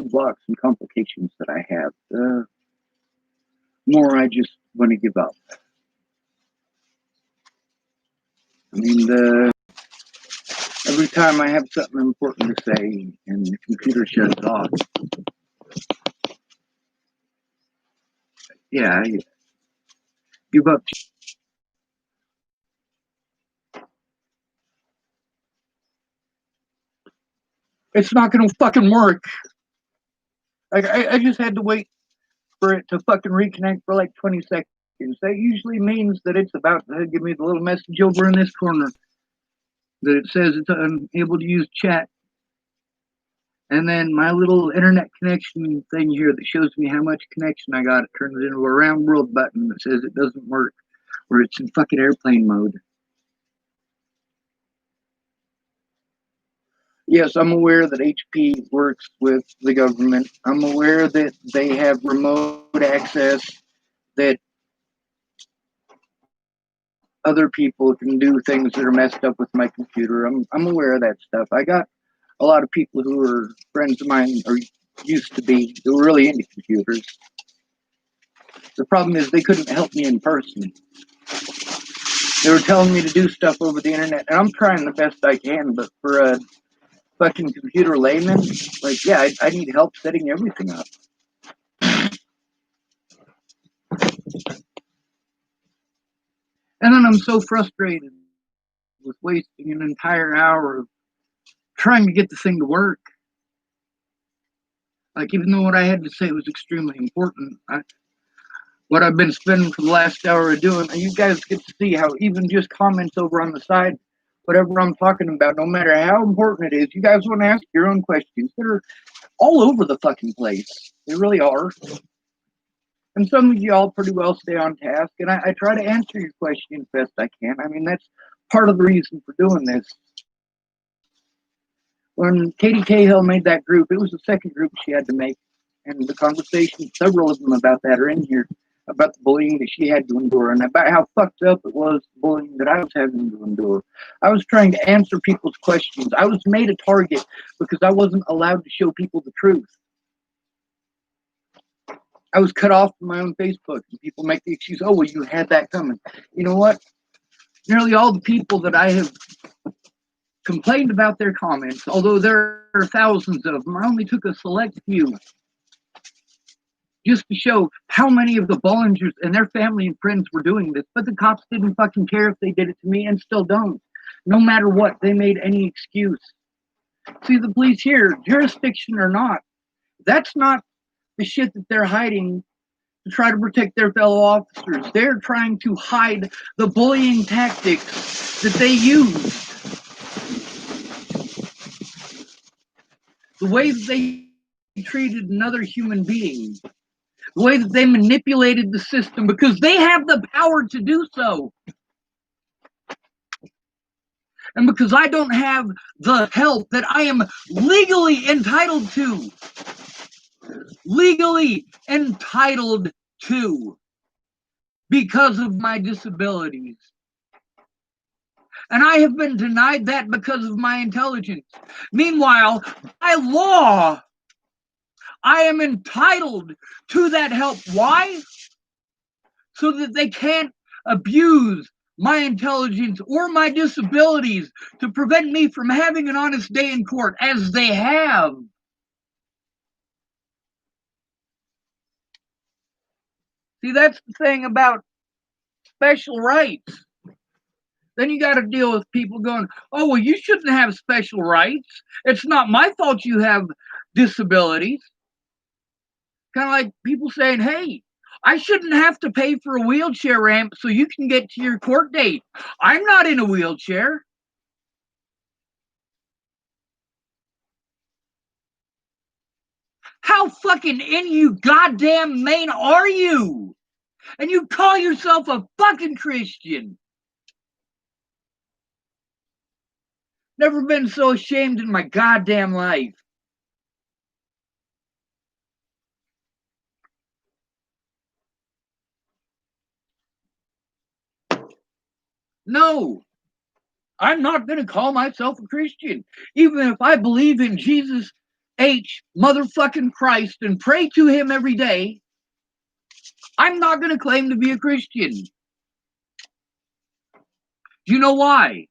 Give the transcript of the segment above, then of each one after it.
blocks and complications that I have, the more I just want to give up. I mean, every time I have something important to say and the computer shuts off, yeah, I give up. It's not going to fucking work. I just had to wait for it to fucking reconnect for like 20 seconds. That usually means that it's about to give me the little message over in this corner that it says it's unable to use chat. And then my little internet connection thing here that shows me how much connection I got, it turns into a round world button that says it doesn't work, or it's in fucking airplane mode. Yes, I'm aware that HP works with the government. I'm aware that they have remote access, that other people can do things that are messed up with my computer. I'm aware of that stuff. I got a lot of people who are friends of mine, or used to be, who were really into computers. The problem is they couldn't help me in person. They were telling me to do stuff over the internet, and I'm trying the best I can, but for a fucking computer layman, like, yeah, I need help setting everything up. And then I'm so frustrated with wasting an entire hour of trying to get the thing to work. Like, even though what I had to say was extremely important, what I've been spending for the last hour doing, you guys get to see how even just comments over on the side, whatever I'm talking about, no matter how important it is, you guys want to ask your own questions that are all over the fucking place. They really are. And some of you all pretty well stay on task, and I try to answer your questions best I can. I mean, that's part of the reason for doing this. When Katie Cahill made that group, it was the second group she had to make. And the conversation, several of them about that are in here, about the bullying that she had to endure and about how fucked up it was, the bullying that I was having to endure. I was trying to answer people's questions. I was made a target because I wasn't allowed to show people the truth. I was cut off from my own Facebook. And people make the excuse, oh, well, you had that coming. You know what? Nearly all the people that I have complained about their comments, although there are thousands of them, I only took a select few just to show how many of the Bollingers and their family and friends were doing this. But the cops didn't fucking care if they did it to me, and still don't. No matter what, they made any excuse. See, the police here, jurisdiction or not, that's not the shit that they're hiding to try to protect their fellow officers. They're trying to hide the bullying tactics that they use. The way that they treated another human being. The way that they manipulated the system because they have the power to do so. And because I don't have the help that I am legally entitled to. Legally entitled to. Because of my disabilities. And I have been denied that because of my intelligence. Meanwhile, by law, I am entitled to that help. Why? So that they can't abuse my intelligence or my disabilities to prevent me from having an honest day in court, as they have. See, that's the thing about special rights. Then you got to deal with people going, oh, well, you shouldn't have special rights. It's not my fault you have disabilities. Kind of like people saying, hey, I shouldn't have to pay for a wheelchair ramp so you can get to your court date. I'm not in a wheelchair. How fucking in you goddamn Maine are you? And you call yourself a fucking Christian. Never been so ashamed in my goddamn life. No, I'm not going to call myself a Christian. Even if I believe in Jesus H motherfucking Christ and pray to him every day, I'm not going to claim to be a Christian. Do you know why?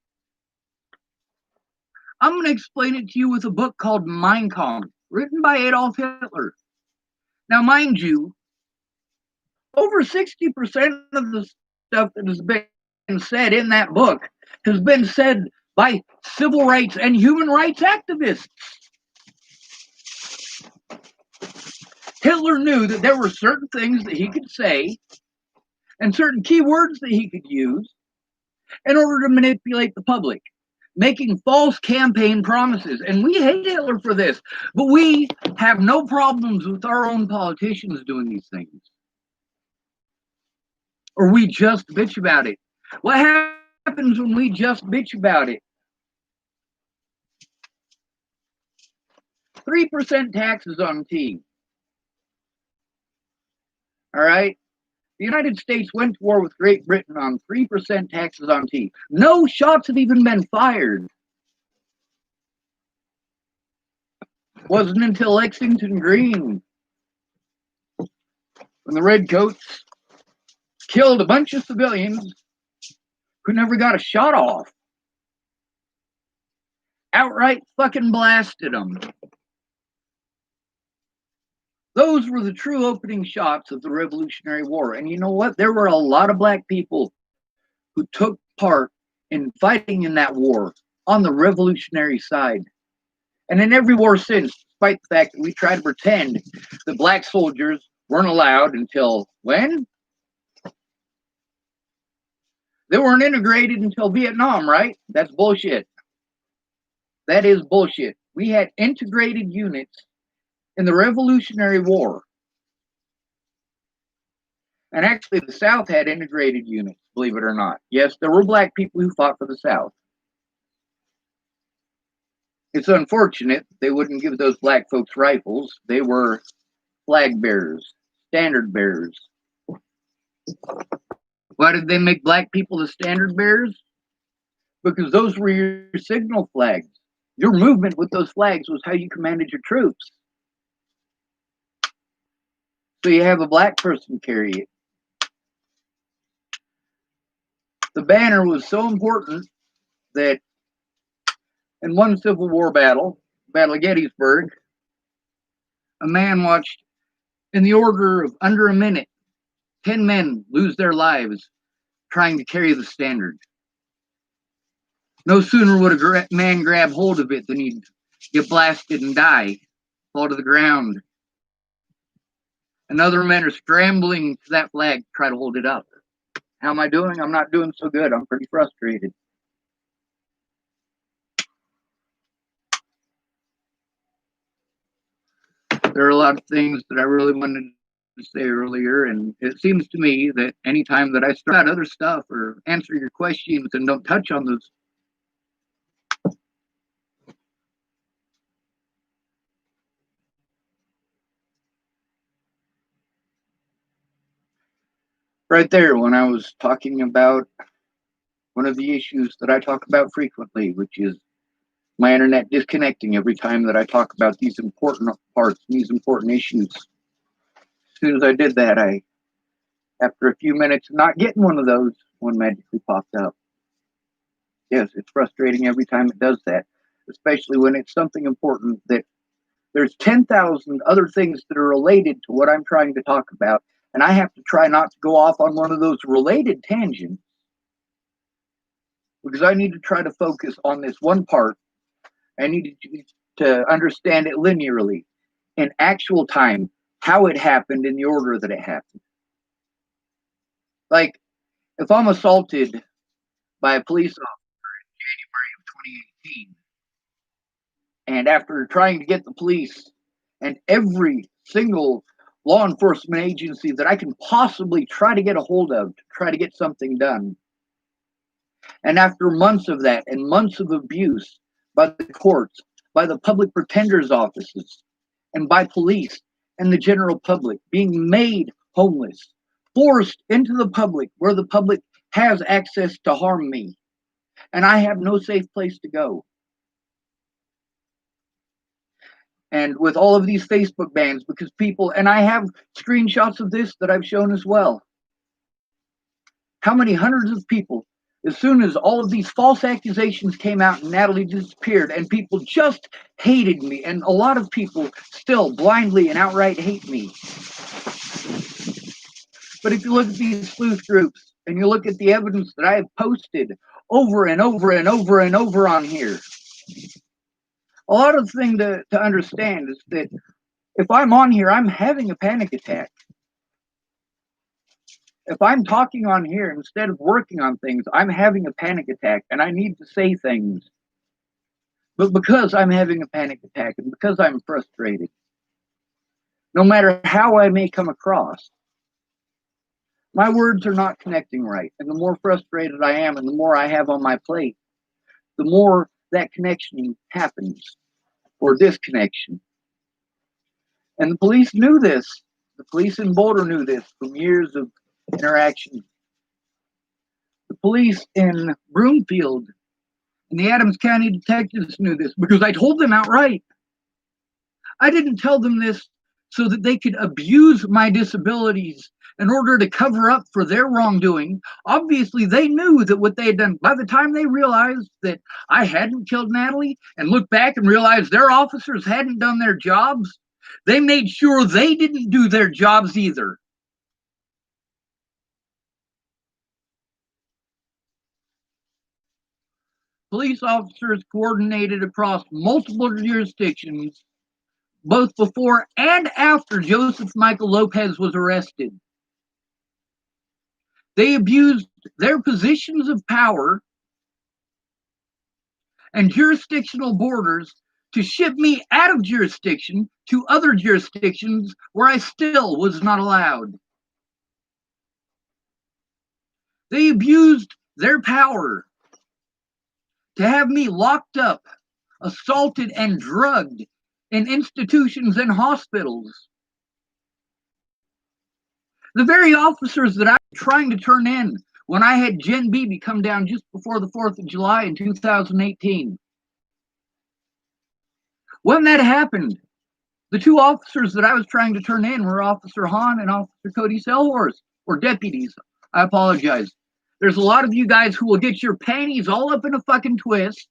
I'm going to explain it to you with a book called Mein Kampf, written by Adolf Hitler. Now, mind you, over 60% of the stuff that has been said in that book has been said by civil rights and human rights activists. Hitler knew that there were certain things that he could say and certain key words that he could use in order to manipulate the public, making false campaign promises. And we hate Hitler for this, but we have no problems with our own politicians doing these things. Or we just bitch about it. What happens when we just bitch about it? 3% taxes on tea. All right? The United States went to war with Great Britain on 3% taxes on tea. No shots have even been fired. Wasn't until Lexington Green, when the Redcoats killed a bunch of civilians who never got a shot off. Outright fucking blasted them. Those were the true opening shots of the Revolutionary War. And you know what? There were a lot of black people who took part in fighting in that war on the revolutionary side. And in every war since, despite the fact that we try to pretend that black soldiers weren't allowed until when? They weren't integrated until Vietnam, right? That's bullshit. That is bullshit. We had integrated units in the Revolutionary War. And actually, the South had integrated units, believe it or not. Yes, there were black people who fought for the South. It's unfortunate they wouldn't give those black folks rifles. They were flag bearers, standard bearers. Why did they make black people the standard bearers? Because those were your signal flags. Your movement with those flags was how you commanded your troops. So you have a black person carry it. The banner was so important that in one Civil War battle, Battle of Gettysburg, a man watched in the order of under a minute, 10 men lose their lives trying to carry the standard. No sooner would a man grab hold of it than he'd get blasted and die, fall to the ground. And other men are scrambling to that flag to try to hold it up. How am I doing? I'm not doing so good. I'm pretty frustrated. There are a lot of things that I really wanted to say earlier, and it seems to me that anytime that I start other stuff or answer your questions and don't touch on those, right there when I was talking about one of the issues that I talk about frequently, which is my internet disconnecting every time that I talk about these important parts, these important issues. As soon as I did that, after a few minutes of not getting one of those, one magically popped up. Yes, it's frustrating every time it does that, especially when it's something important that there's 10,000 other things that are related to what I'm trying to talk about, and I have to try not to go off on one of those related tangents because I need to try to focus on this one part. I need to understand it linearly in actual time, how it happened in the order that it happened. Like, if I'm assaulted by a police officer in January of 2018, and after trying to get the police and every single law enforcement agency that I can possibly try to get a hold of to try to get something done, and after months of that and months of abuse by the courts, by the public pretenders' offices, and by police and the general public, being made homeless, forced into the public where the public has access to harm me, and I have no safe place to go. And with all of these Facebook bans, because people, and I have screenshots of this that I've shown as well. How many hundreds of people, as soon as all of these false accusations came out and Natalie disappeared, and people just hated me, and a lot of people still blindly and outright hate me. But if you look at these sleuth groups and you look at the evidence that I have posted over and over and over and over on here, a lot of the thing to understand is that if I'm on here, I'm having a panic attack. If I'm talking on here instead of working on things, I'm having a panic attack and I need to say things. But because I'm having a panic attack and because I'm frustrated, no matter how I may come across, my words are not connecting right. And the more frustrated I am and the more I have on my plate, the more that connection happens, or disconnection. And the police knew this. The police in Boulder knew this from years of interaction. The police in Broomfield and the Adams County detectives knew this because I told them outright. I didn't tell them this so that they could abuse my disabilities in order to cover up for their wrongdoing. Obviously, they knew that what they had done. By the time they realized that I hadn't killed Natalie and looked back and realized their officers hadn't done their jobs, they made sure they didn't do their jobs either. Police officers coordinated across multiple jurisdictions, both before and after Joseph Michael Lopez was arrested. They abused their positions of power and jurisdictional borders to ship me out of jurisdiction to other jurisdictions where I still was not allowed. They abused their power to have me locked up, assaulted, and drugged in institutions and hospitals. The very officers that I was trying to turn in when I had Jen Beebe come down just before the 4th of July in 2018. When that happened, the two officers that I was trying to turn in were Officer Hahn and Officer Cody Selhorst, or deputies. I apologize. There's a lot of you guys who will get your panties all up in a fucking twist.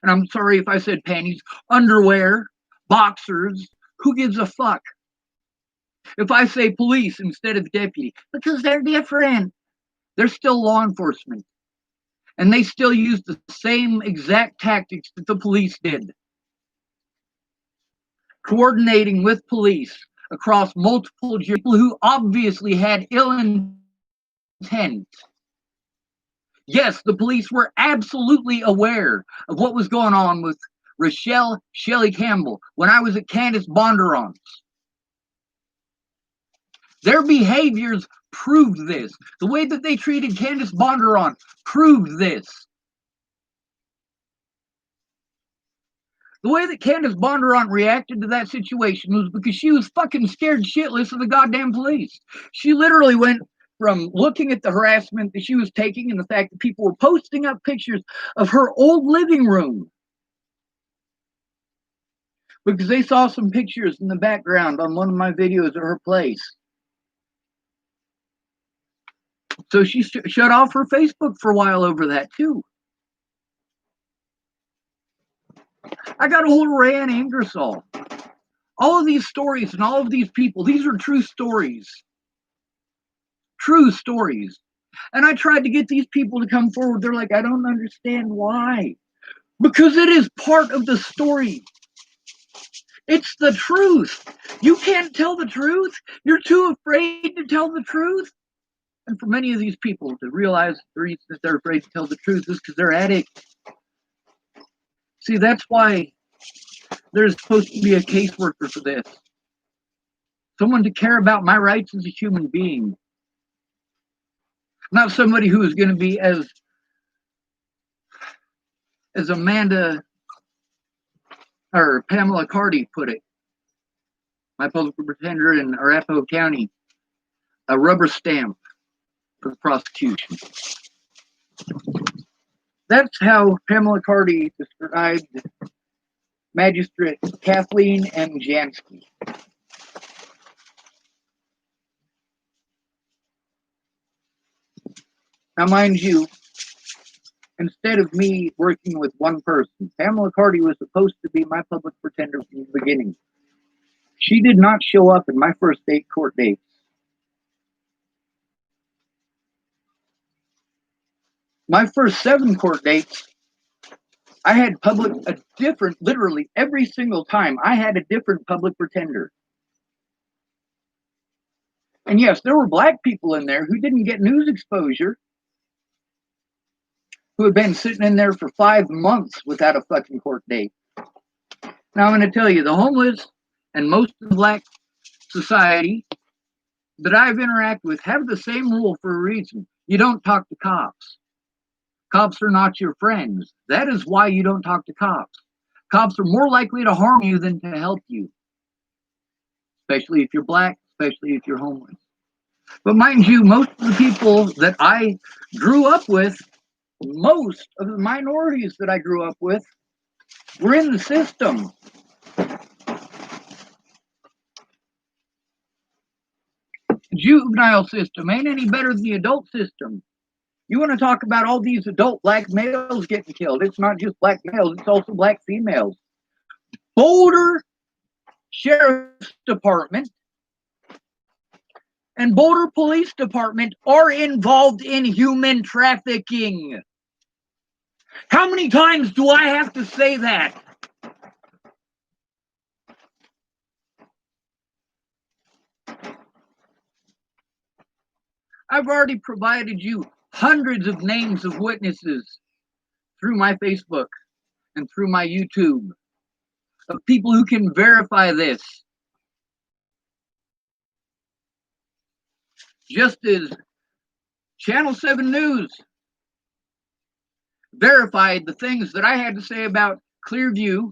And I'm sorry if I said panties, underwear, boxers. Who gives a fuck if I say police instead of deputy? Because they're different. They're still law enforcement. And they still use the same exact tactics that the police did. Coordinating with police across multiple people who obviously had ill intent. Yes, the police were absolutely aware of what was going on with Rochelle Shelley Campbell when I was at Candace Bondurant's. Their behaviors proved this. The way that they treated Candace Bondurant proved this. The way that Candace Bondurant reacted to that situation was because she was fucking scared shitless of the goddamn police. She literally went from looking at the harassment that she was taking and the fact that people were posting up pictures of her old living room because they saw some pictures in the background on one of my videos of her place. So she shut off her Facebook for a while over that too. I got a hold of Rayanne Ingersoll. All of these stories and all of these people, these are true stories. True stories. And I tried to get these people to come forward. They're like, I don't understand why. Because it is part of the story. It's the truth. You can't tell the truth. You're too afraid to tell the truth. And for many of these people to realize the reason that they're afraid to tell the truth is because they're addicts. See, that's why there's supposed to be a caseworker for this. Someone to care about my rights as a human being. Not somebody who is going to be as Amanda or Pamela Cardi put it, my public pretender in Arapahoe County, a rubber stamp for the prosecution. That's how Pamela Cardi described Magistrate Kathleen M. Jansky. Now, mind you, instead of me working with one person, Pamela Carty was supposed to be my public pretender from the beginning. She did not show up in my first 8 court dates. My first 7 court dates, I had literally every single time, I had a different public pretender. And yes, there were black people in there who didn't get news exposure, who had been sitting in there for 5 months without a fucking court date. Now, I'm going to tell you, the homeless and most of the black society that I've interacted with have the same rule for a reason. You don't talk to cops. Cops are not your friends. That is why you don't talk to cops. Cops are more likely to harm you than to help you, especially if you're black, especially if you're homeless. But mind you, most of the people that I grew up with, most of the minorities that I grew up with, were in the system. Juvenile system ain't any better than the adult system. You want to talk about all these adult black males getting killed? It's not just black males, it's also black females. Boulder Sheriff's Department and Boulder Police Department are involved in human trafficking. How many times do I have to say that? I've already provided you hundreds of names of witnesses through my Facebook and through my YouTube of people who can verify this. Just as Channel 7 News verified the things that I had to say about Clearview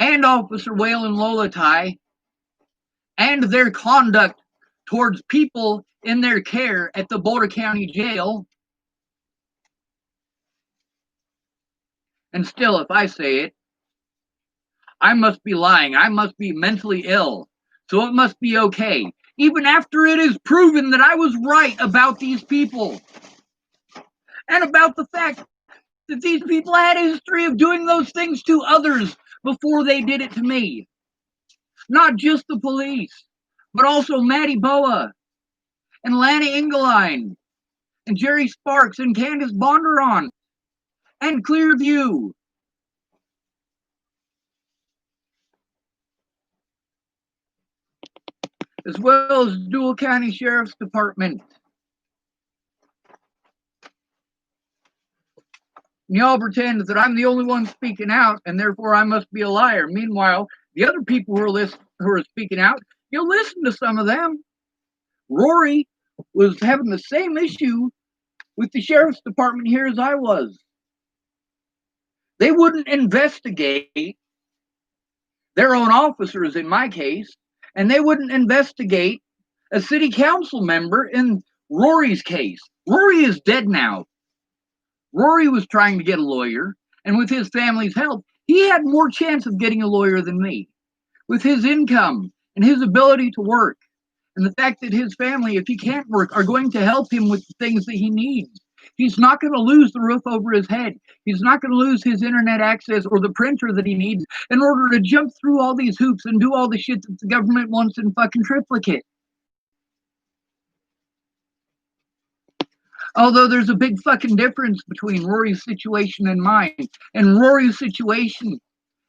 and Officer Waylon Lolatai and their conduct towards people in their care at the Boulder County Jail. And still, if I say it, I must be lying. I must be mentally ill. So it must be okay. Even after it is proven that I was right about these people. And about the fact that these people had a history of doing those things to others before they did it to me. Not just the police, but also Maddie Boa and Lanny Engeline and Jerry Sparks and Candace Bondurant and Clearview. As well as Dual County Sheriff's Department. And y'all pretend that I'm the only one speaking out, and therefore I must be a liar. Meanwhile, the other people who are speaking out, you'll listen to some of them. Rory was having the same issue with the Sheriff's Department here as I was. They wouldn't investigate their own officers in my case, and they wouldn't investigate a city council member in Rory's case. Rory is dead now. Rory was trying to get a lawyer, and with his family's help, he had more chance of getting a lawyer than me. With his income and his ability to work, and the fact that his family, if he can't work, are going to help him with the things that he needs. He's not going to lose the roof over his head. He's not going to lose his internet access or the printer that he needs in order to jump through all these hoops and do all the shit that the government wants in fucking triplicate. Although there's a big fucking difference between Rory's situation and mine. In Rory's situation,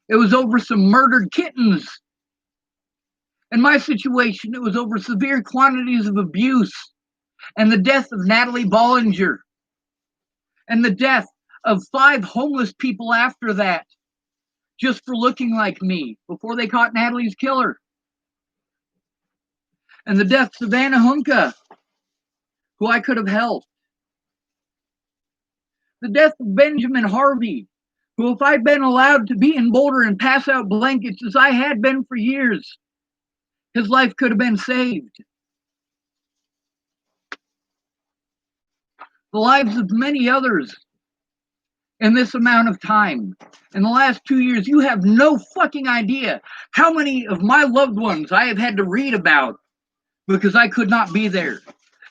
it was over some murdered kittens. In my situation, it was over severe quantities of abuse and the death of Natalie Bollinger and the death of 5 homeless people after that, just for looking like me before they caught Natalie's killer. And the deaths of Anna Hunka, who I could have helped. The death of Benjamin Harvey, who, if I'd been allowed to be in Boulder and pass out blankets as I had been for years, his life could have been saved. The lives of many others in this amount of time. In the last 2 years, you have no fucking idea how many of my loved ones I have had to read about because I could not be there.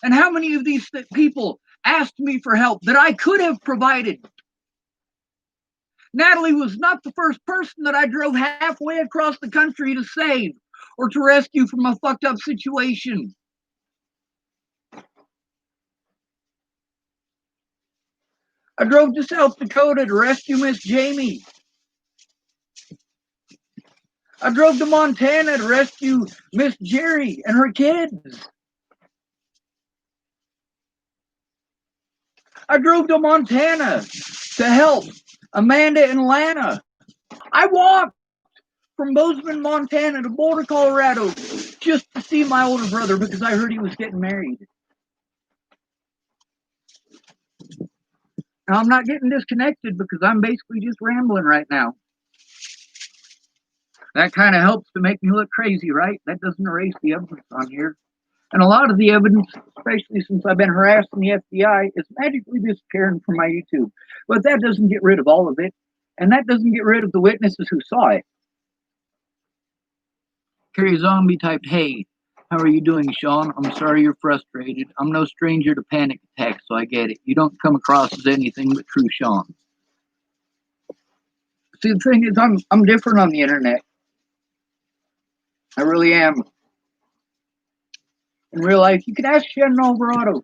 And how many of these people asked me for help that I could have provided. Natalie was not the first person that I drove halfway across the country to save or to rescue from a fucked up situation. I drove to South Dakota to rescue Miss Jamie. I drove to Montana to rescue Miss Jerry and her kids. I drove to Montana to help Amanda and Lana. I walked from Bozeman, Montana to Boulder, Colorado just to see my older brother because I heard he was getting married. Now, I'm not getting disconnected because I'm basically just rambling right now. That kind of helps to make me look crazy, right? That doesn't erase the evidence on here. And a lot of the evidence, especially since I've been harassed in the FBI, is magically disappearing from my YouTube. But that doesn't get rid of all of it. And that doesn't get rid of the witnesses who saw it. Carrie Zombie typed, "Hey, how are you doing, Sean? I'm sorry you're frustrated. I'm no stranger to panic attacks, so I get it. You don't come across as anything but true Sean." See, the thing is, I'm different on the internet. I really am. In real life, you can ask Shannon Alvarado.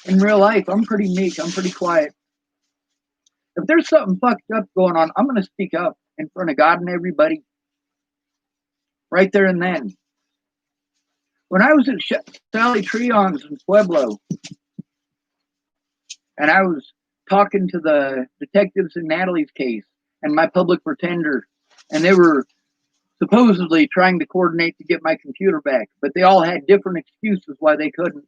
In real life, I'm pretty meek. I'm pretty quiet. If there's something fucked up going on, I'm going to speak up in front of God and everybody. Right there and then. When I was at Sally Treon's in Pueblo, and I was talking to the detectives in Natalie's case and my public pretender, and they were supposedly trying to coordinate to get my computer back, but they all had different excuses why they couldn't.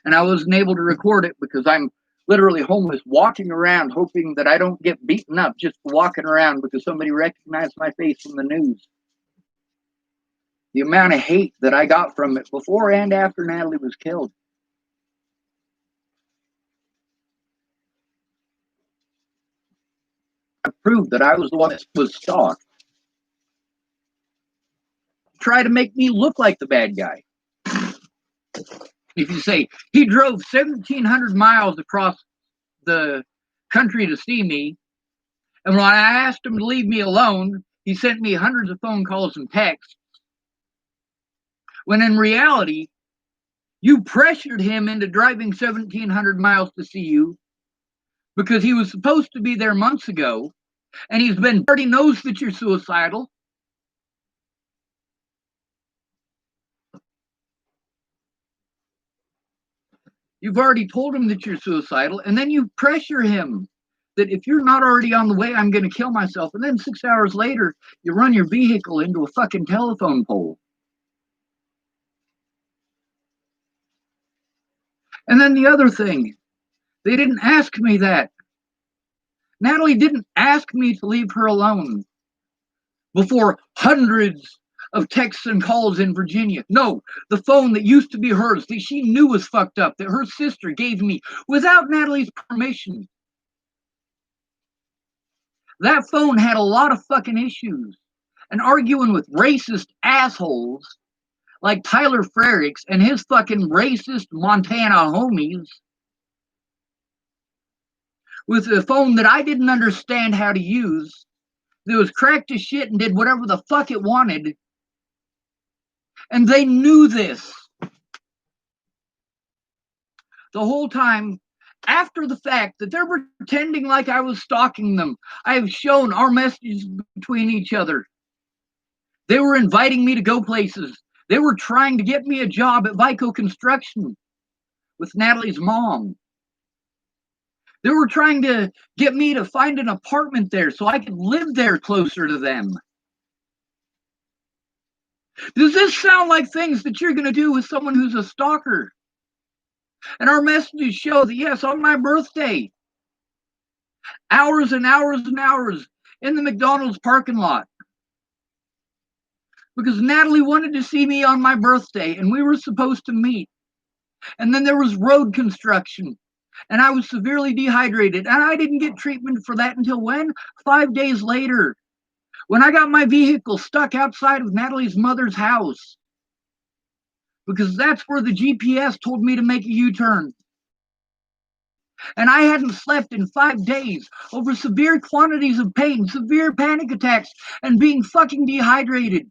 And I wasn't able to record it because I'm literally homeless, walking around hoping that I don't get beaten up just walking around because somebody recognized my face from the news. The amount of hate that I got from it before and after Natalie was killed. I proved that I was the one that was stalked. Try to make me look like the bad guy. If you say, he drove 1,700 miles across the country to see me, and when I asked him to leave me alone, he sent me hundreds of phone calls and texts, when in reality, you pressured him into driving 1,700 miles to see you because he was supposed to be there months ago, and already knows that you're suicidal. You've already told him that you're suicidal, and then you pressure him that if you're not already on the way, I'm going to kill myself. And then 6 hours later, you run your vehicle into a fucking telephone pole. And then the other thing, they didn't ask me that. Natalie didn't ask me to leave her alone before hundreds of texts and calls in Virginia. No, the phone that used to be hers, that she knew was fucked up, that her sister gave me without Natalie's permission. That phone had a lot of fucking issues. And arguing with racist assholes like Tyler Frericks and his fucking racist Montana homies with a phone that I didn't understand how to use, that was cracked as shit and did whatever the fuck it wanted. And they knew this the whole time. After the fact that they're pretending like I was stalking them, I have shown our messages between each other. They were inviting me to go places. They were trying to get me a job at Vico Construction with Natalie's mom. They were trying to get me to find an apartment there so I could live there closer to them. Does this sound like things that you're going to do with someone who's a stalker? And our messages show that, yes, on my birthday, hours and hours and hours in the McDonald's parking lot, because Natalie wanted to see me on my birthday and we were supposed to meet. And then there was road construction. And I was severely dehydrated. And I didn't get treatment for that until when? 5 days later, when I got my vehicle stuck outside of Natalie's mother's house. Because that's where the GPS told me to make a U-turn. And I hadn't slept in 5 days over severe quantities of pain, severe panic attacks, and being fucking dehydrated.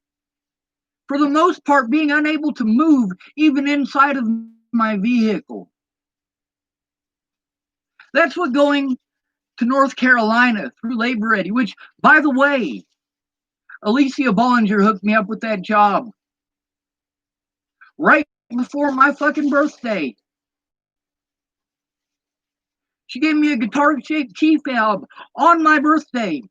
For the most part, being unable to move even inside of my vehicle. That's what going to North Carolina through Labor Ready, which, by the way, Alicia Bollinger hooked me up with that job right before my fucking birthday. She gave me a guitar-shaped key fob on my birthday.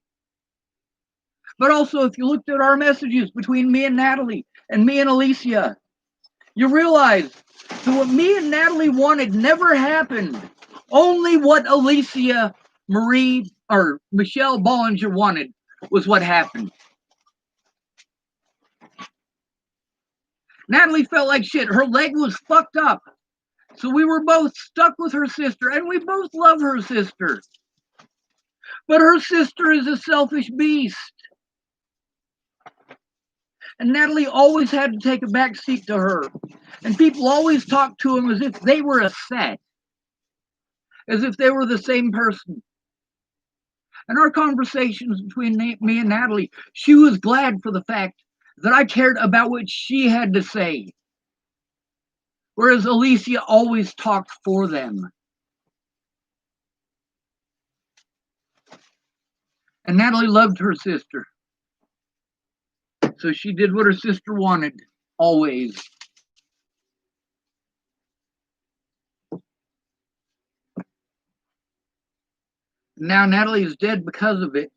But also, if you looked at our messages between me and Natalie and me and Alicia, you realize that what me and Natalie wanted never happened. Only what Alicia Marie or Michelle Bollinger wanted was what happened. Natalie felt like shit. Her leg was fucked up. So we were both stuck with her sister, and we both love her sister. But her sister is a selfish beast. And Natalie always had to take a back seat to her. And people always talked to him as if they were a set. As if they were the same person. And our conversations between me and Natalie, she was glad for the fact that I cared about what she had to say. Whereas Alicia always talked for them. And Natalie loved her sister. So she did what her sister wanted, always. Now Natalie is dead because of it.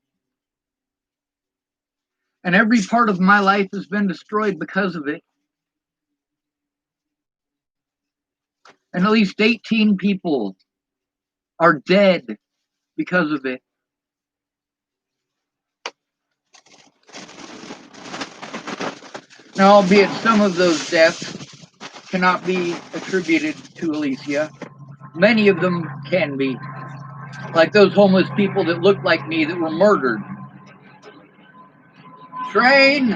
And every part of my life has been destroyed because of it. And at least 18 people are dead because of it. Now, albeit some of those deaths cannot be attributed to Alicia, many of them can be. Like those homeless people that looked like me that were murdered. Train!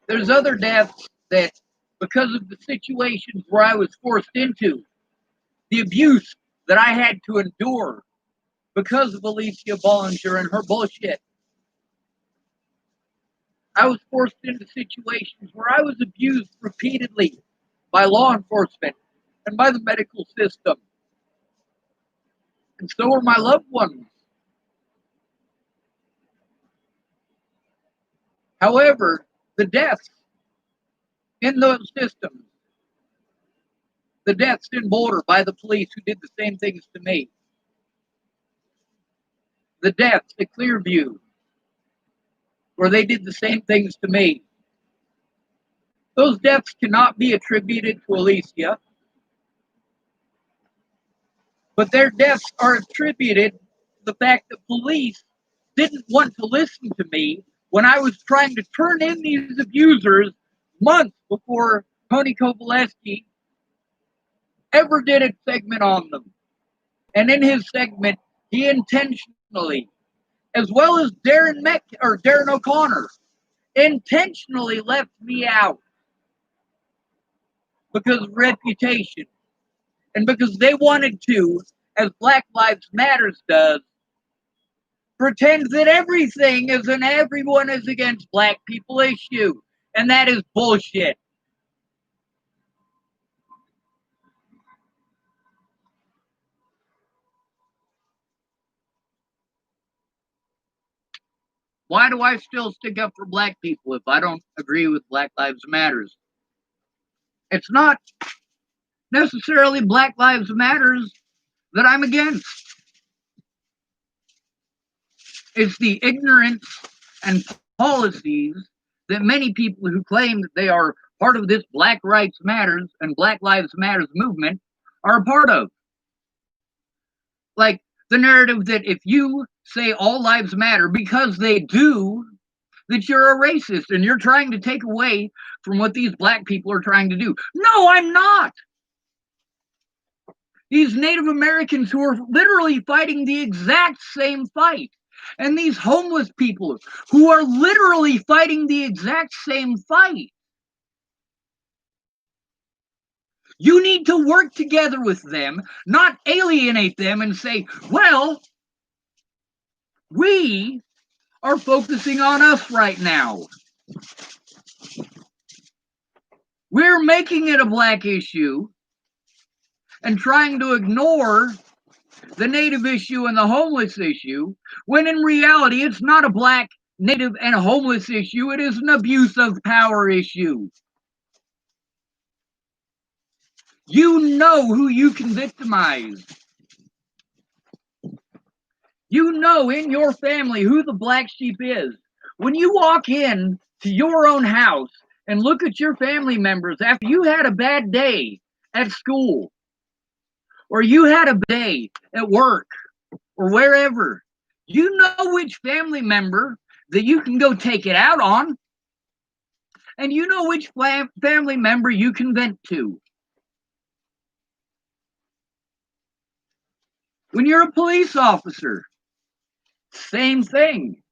There's other deaths that, because of the situations where I was forced into, the abuse that I had to endure because of Alicia Bollinger and her bullshit. I was forced into situations where I was abused repeatedly by law enforcement and by the medical system. And so were my loved ones. However, the deaths in those systems, the deaths in Boulder by the police who did the same things to me, the deaths at Clearview where they did the same things to me, those deaths cannot be attributed to Alicia, but their deaths are attributed to the fact that police didn't want to listen to me when I was trying to turn in these abusers months before Tony Kovaleski ever did a segment on them. And in his segment, he intentionally, as well as Darren O'Connor, intentionally left me out because of reputation and because they wanted to, as Black Lives Matters does, pretend that everything is an everyone is against black people issue. And that is bullshit. Why do I still stick up for black people if I don't agree with Black Lives Matters? It's not necessarily Black Lives Matters that I'm against. It's the ignorance and policies that many people who claim that they are part of this Black Rights Matters and Black Lives Matters movement are a part of. Like the narrative that if you say all lives matter, because they do, that you're a racist and you're trying to take away from what these black people are trying to do. No, I'm not. These Native Americans who are literally fighting the exact same fight, and these homeless people who are literally fighting the exact same fight. You need to work together with them, not alienate them and say, well, we are focusing on us right now. We're making it a black issue and trying to ignore the Native issue and the homeless issue, when in reality it's not a black, Native, and homeless issue. It is an abuse of power issue. You know who you can victimize. You know in your family who the black sheep is. When you walk in to your own house and look at your family members after you had a bad day at school, or you had a day at work, or wherever, you know which family member that you can go take it out on, and you know which family member you can vent to. When you're a police officer, same thing.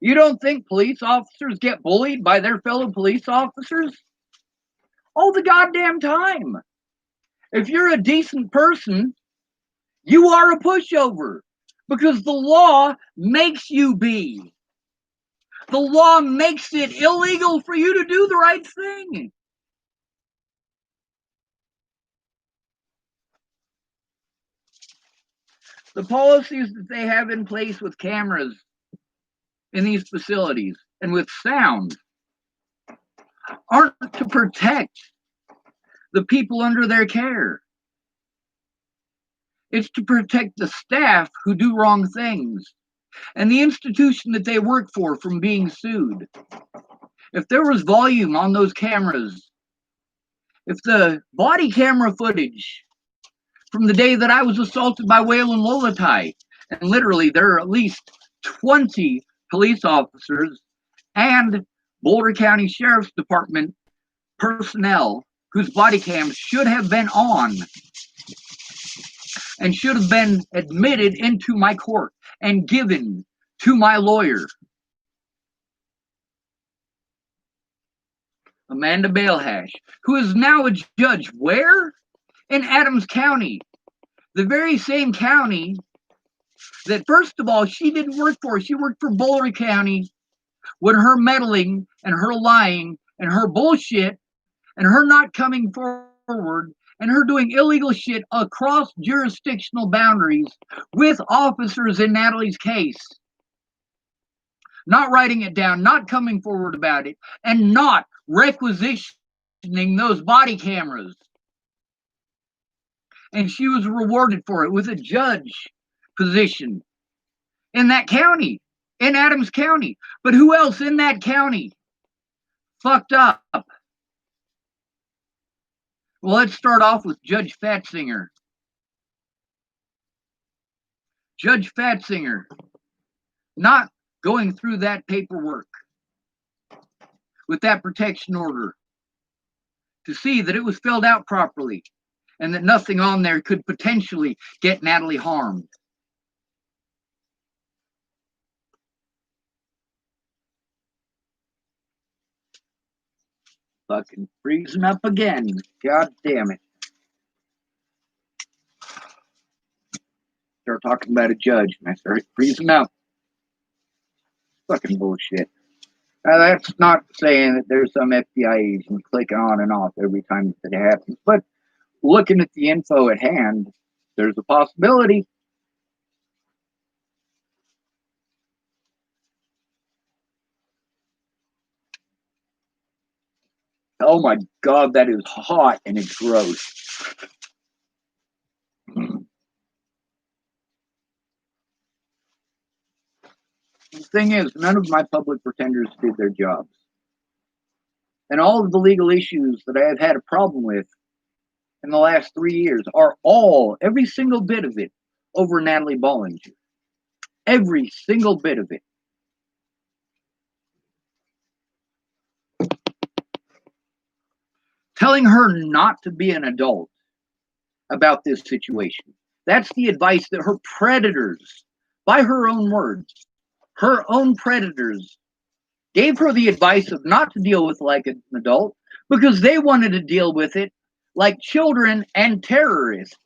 You don't think police officers get bullied by their fellow police officers? All the goddamn time. If you're a decent person, you are a pushover because the law makes you be. The law makes it illegal for you to do the right thing. The policies that they have in place with cameras in these facilities and with sound aren't to protect the people under their care. It's to protect the staff who do wrong things and the institution that they work for from being sued. If there was volume on those cameras, if the body camera footage from the day that I was assaulted by Waylon Lolatai, and literally there are at least 20 police officers and Boulder County Sheriff's Department personnel whose body cams should have been on and should have been admitted into my court and given to my lawyer, Amanda Balehash, who is now a judge where? In Adams County, the very same county that, first of all, she didn't work for. She worked for Boulder County when her meddling and her lying and her bullshit and her not coming forward and her doing illegal shit across jurisdictional boundaries with officers in Natalie's case, not writing it down, not coming forward about it, and not requisitioning those body cameras. And she was rewarded for it with a judge position in that county, in Adams County. But who else in that county fucked up? Well, let's start off with Judge Fatzinger. Judge Fatzinger not going through that paperwork with that protection order to see that it was filled out properly and that nothing on there could potentially get Natalie harmed. Fucking freezing up again. God damn it. Start talking about a judge and I start freezing up. Fucking bullshit. Now, that's not saying that there's some FBI agent clicking on and off every time that it happens, but looking at the info at hand, there's a possibility. Oh my God, that is hot and it's gross. The thing is, none of my public pretenders did their jobs. And all of the legal issues that I have had a problem with in the last 3 years are all, every single bit of it, over Natalie Bollinger. Every single bit of it. telling her not to be an adult about this situation. That's the advice that her predators, by her own words, her own predators gave her the advice of not to deal with like an adult because they wanted to deal with it like children and terrorists.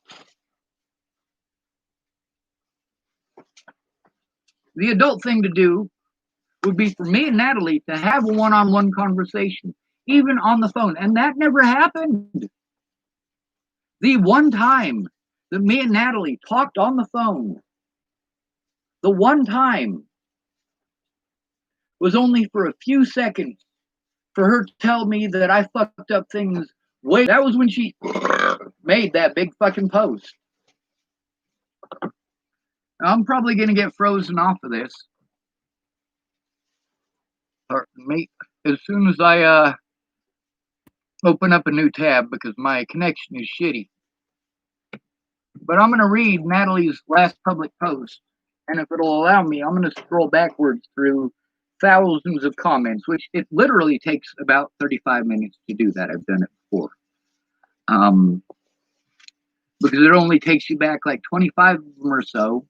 The adult thing to do would be for me and Natalie to have a one-on-one conversation, even on the phone. And that never happened. The one time that me and Natalie talked on the phone, the one time was only for a few seconds for her to tell me that I fucked up things way. That was when she made that big fucking post. I'm probably going to get frozen off of this. Or as soon as I open up a new tab because my connection is shitty. But I'm going to read Natalie's last public post. And if it'll allow me, I'm going to scroll backwards through thousands of comments, which it literally takes about 35 minutes to do that. I've done it before. Because it only takes you back like 25 of them or so.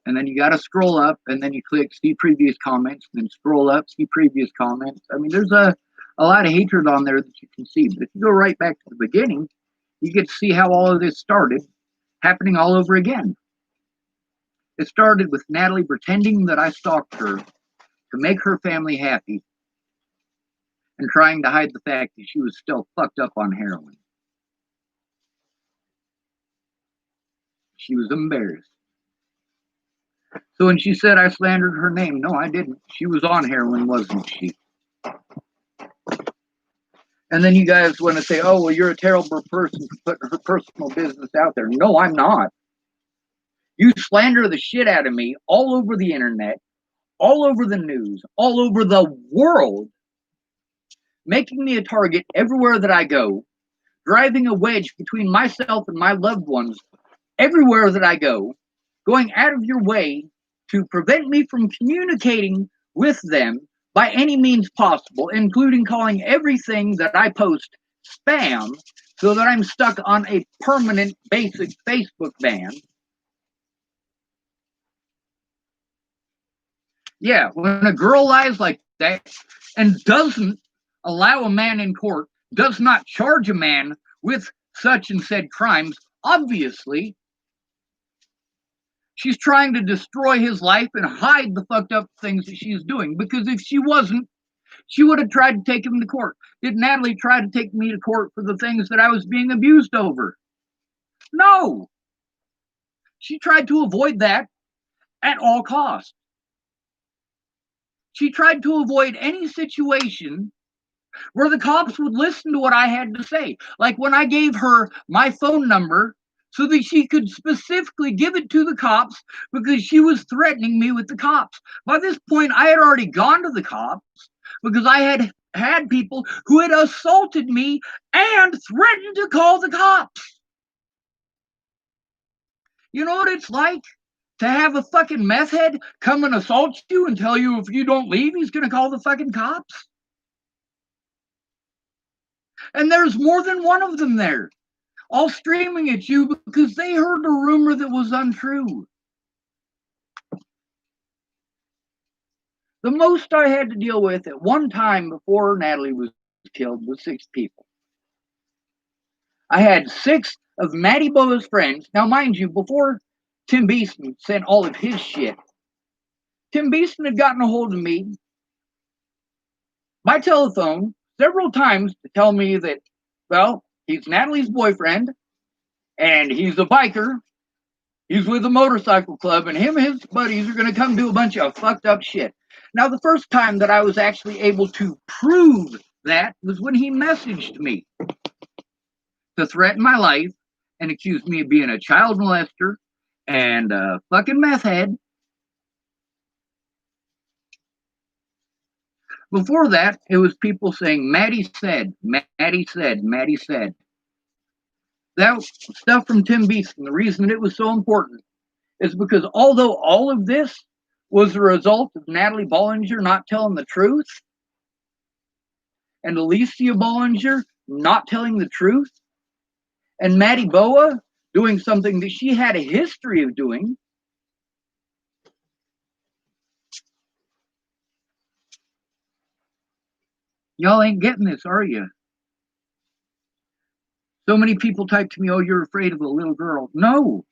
And then you got to scroll up and then you click see previous comments, and then scroll up, see previous comments. I mean, there's a lot of hatred on there that you can see. But if you go right back to the beginning, you get to see how all of this started happening all over again. It started with Natalie pretending that I stalked her to make her family happy and trying to hide the fact that she was still fucked up on heroin. She was embarrassed. So when she said I slandered her name, no, I didn't. She was on heroin, wasn't she? And then you guys want to say, oh, well, you're a terrible person for putting her personal business out there. No, I'm not. You slander the shit out of me all over the internet, all over the news, all over the world, making me a target everywhere that I go, driving a wedge between myself and my loved ones everywhere that I go, going out of your way to prevent me from communicating with them by any means possible, including calling everything that I post spam so that I'm stuck on a permanent basic Facebook ban. Yeah, when a girl lies like that and doesn't allow a man in court, does not charge a man with such and said crimes, obviously, she's trying to destroy his life and hide the fucked up things that she's doing. Because if she wasn't, she would have tried to take him to court. Did Natalie try to take me to court for the things that I was being abused over? No. She tried to avoid that at all costs. She tried to avoid any situation where the cops would listen to what I had to say. Like when I gave her my phone number so that she could specifically give it to the cops because she was threatening me with the cops. By this point, I had already gone to the cops because I had people who had assaulted me and threatened to call the cops. You know what it's like to have a fucking meth head come and assault you and tell you if you don't leave, he's going to call the fucking cops? And there's more than one of them there, all screaming at you because they heard a rumor that was untrue. The most I had to deal with at one time before Natalie was killed was 6 people. I had 6 of Maddie Boa's friends. Now, mind you, before Tim Beeston sent all of his shit, Tim Beeston had gotten a hold of me by telephone several times to tell me that, well, he's Natalie's boyfriend, and he's a biker, he's with a motorcycle club, and him and his buddies are going to come do a bunch of fucked up shit. Now, the first time that I was actually able to prove that was when he messaged me to threaten my life and accuse me of being a child molester and a fucking meth head. Before that, it was people saying, Maddie said, Maddie said, Maddie said. That stuff from Tim Beeston, the reason it was so important is because although all of this was the result of Natalie Bollinger not telling the truth, and Alicia Bollinger not telling the truth, and Maddie Boa doing something that she had a history of doing. Y'all ain't getting this, are you? So many people type to me, oh, you're afraid of a little girl. No.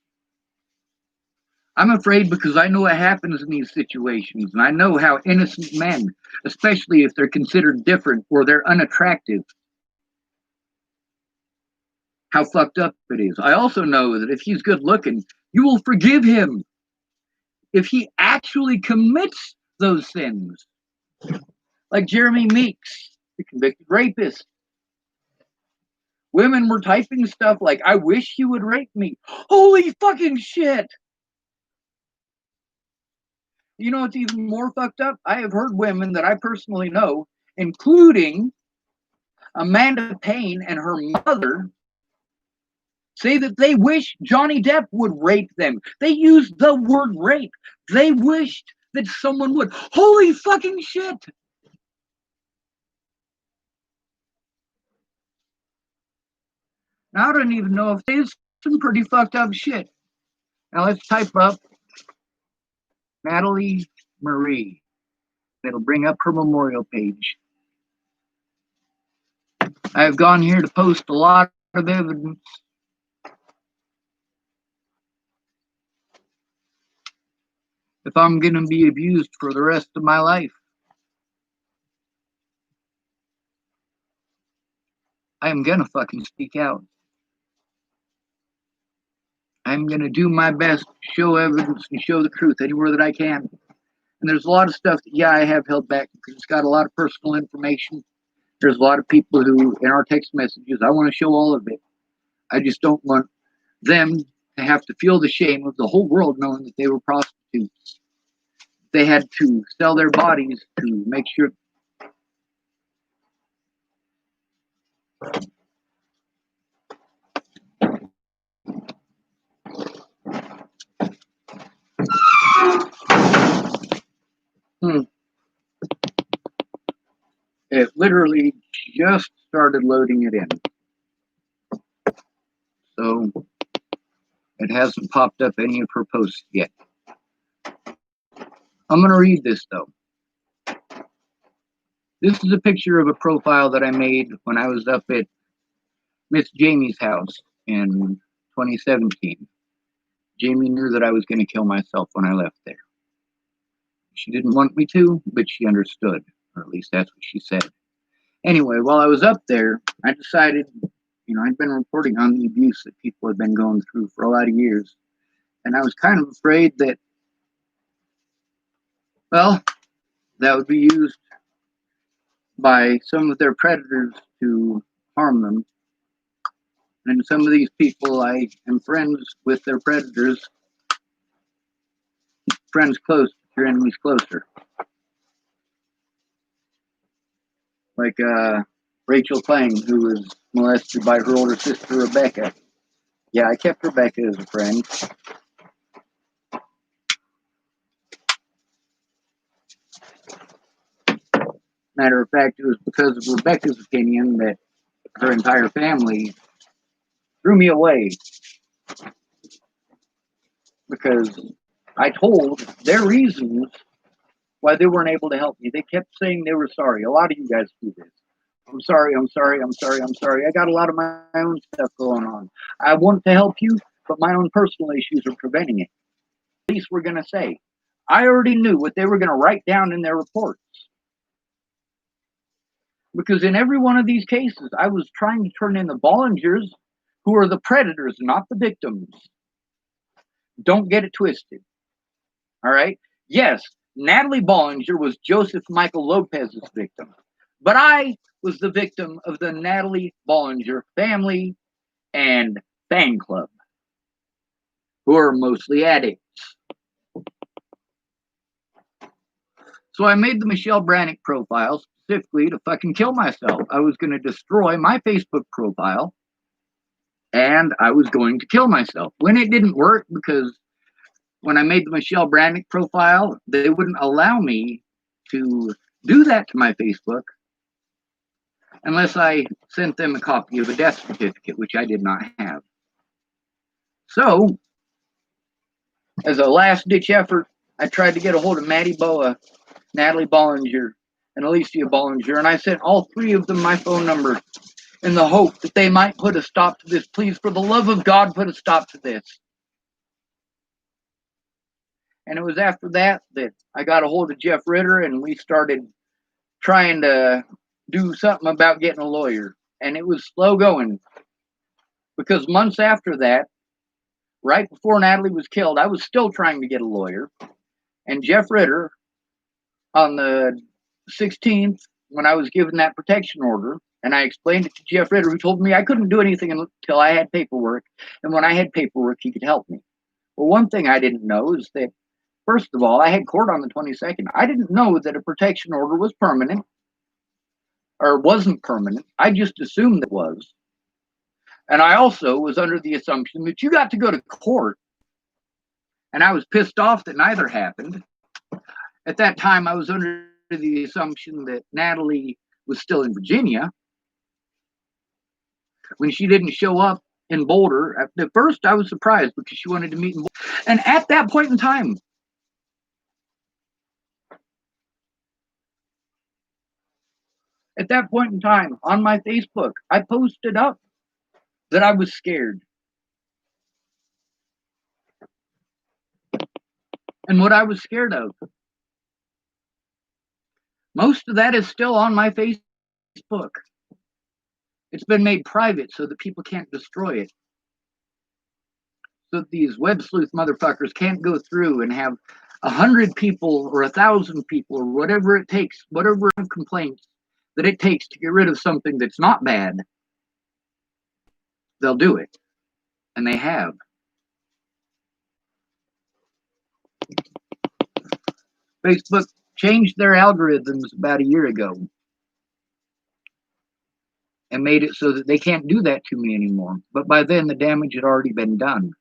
I'm afraid because I know what happens in these situations, and I know how innocent men, especially if they're considered different or they're unattractive, how fucked up it is. I also know that if he's good looking, you will forgive him if he actually commits those sins. Like Jeremy Meeks, the convicted rapist. Women were typing stuff like, I wish you would rape me. Holy fucking shit. You know what's even more fucked up? I have heard women that I personally know, including Amanda Payne and her mother, say that they wish Johnny Depp would rape them. They used the word rape. They wished that someone would. Holy fucking shit. Now I don't even know if there's some pretty fucked up shit. Now let's type up Natalie Marie. It'll bring up her memorial page. I've gone here to post a lot of evidence. If I'm going to be abused for the rest of my life, I am going to fucking speak out. I'm going to do my best to show evidence and show the truth anywhere that I can. And there's a lot of stuff that, yeah, I have held back because it's got a lot of personal information. There's a lot of people who, in our text messages, I want to show all of it. I just don't want them to have to feel the shame of the whole world knowing that they were prostitutes. They had to sell their bodies to make sure. It literally just started loading it in. So it hasn't popped up any of her posts yet. I'm going to read this though. This is a picture of a profile that I made when I was up at Miss Jamie's house in 2017. Jamie knew that I was going to kill myself when I left there. She didn't want me to, but she understood, or at least that's what she said. Anyway, while I was up there, I decided, I'd been reporting on the abuse that people had been going through for a lot of years. And I was kind of afraid that, well, that would be used by some of their predators to harm them. And some of these people, I am friends with their predators. Friends close, your enemies closer. Like Rachel Klang, who was molested by her older sister, Rebecca. Yeah, I kept Rebecca as a friend. Matter of fact, it was because of Rebecca's opinion that her entire family threw me away. Because I told their reasons why they weren't able to help me. They kept saying they were sorry. A lot of you guys do this. I'm sorry, I'm sorry, I'm sorry, I'm sorry. I got a lot of my own stuff going on. I want to help you, but my own personal issues are preventing it. At least we're going to say. I already knew what they were going to write down in their reports. Because in every one of these cases, I was trying to turn in the Bollingers, who are the predators, not the victims. Don't get it twisted. All right? Yes, Natalie Bollinger was Joseph Michael Lopez's victim. But I was the victim of the Natalie Bollinger family and fan club, who are mostly addicts. So I made the Michelle Brannick profile specifically to fucking kill myself. I was going to destroy my Facebook profile, and I was going to kill myself. When it didn't work, because when I made the Michelle Brannick profile, they wouldn't allow me to do that to my Facebook. unless I sent them a copy of a death certificate, which I did not have. So, as a last-ditch effort, I tried to get a hold of Maddie Boa, Natalie Bollinger, and Alicia Bollinger, and I sent all three of them my phone number in the hope that they might put a stop to this. Please, for the love of God, put a stop to this. And it was after that that I got a hold of Jeff Ritter, and we started trying to do something about getting a lawyer. And it was slow going, because months after that, right before Natalie was killed, I was still trying to get a lawyer. And Jeff Ritter, on the 16th, when I was given that protection order, and I explained it to Jeff Ritter, who told me I couldn't do anything until I had paperwork, and when I had paperwork, he could help me. Well, one thing I didn't know is that, first of all, I had court on the 22nd. I didn't know that a protection order was permanent, or wasn't permanent. I just assumed it was. And I also was under the assumption that you got to go to court, and I was pissed off that neither happened. At that time, I was under the assumption that Natalie was still in Virginia. When she didn't show up in Boulder, at first I was surprised because she wanted to meet in Boulder. And at that point in time, on my Facebook, I posted up that I was scared. And what I was scared of, most of that is still on my Facebook. It's been made private so that people can't destroy it. So that these web sleuth motherfuckers can't go through and have 100 people or 1,000 people or whatever it takes, whatever complaints that it takes to get rid of something that's not bad. They'll do it. And they have. Facebook changed their algorithms about a year ago and made it so that they can't do that to me anymore. But by then, the damage had already been done.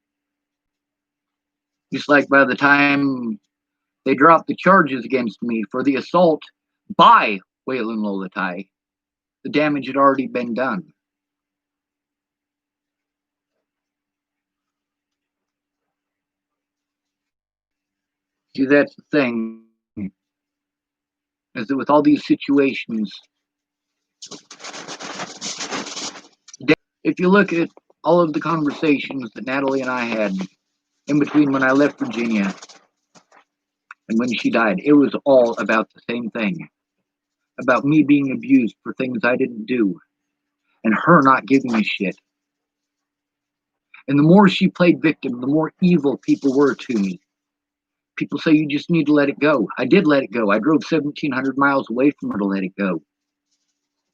Just like by the time they dropped the charges against me for the assault by Waylon Lolatai, the damage had already been done. See, that's the thing, is that with all these situations, if you look at all of the conversations that Natalie and I had in between when I left Virginia and when she died, it was all about the same thing, about me being abused for things I didn't do and her not giving a shit. And the more she played victim, the more evil people were to me. People say you just need to let it go. I did let it go. I drove 1,700 miles away from her to let it go.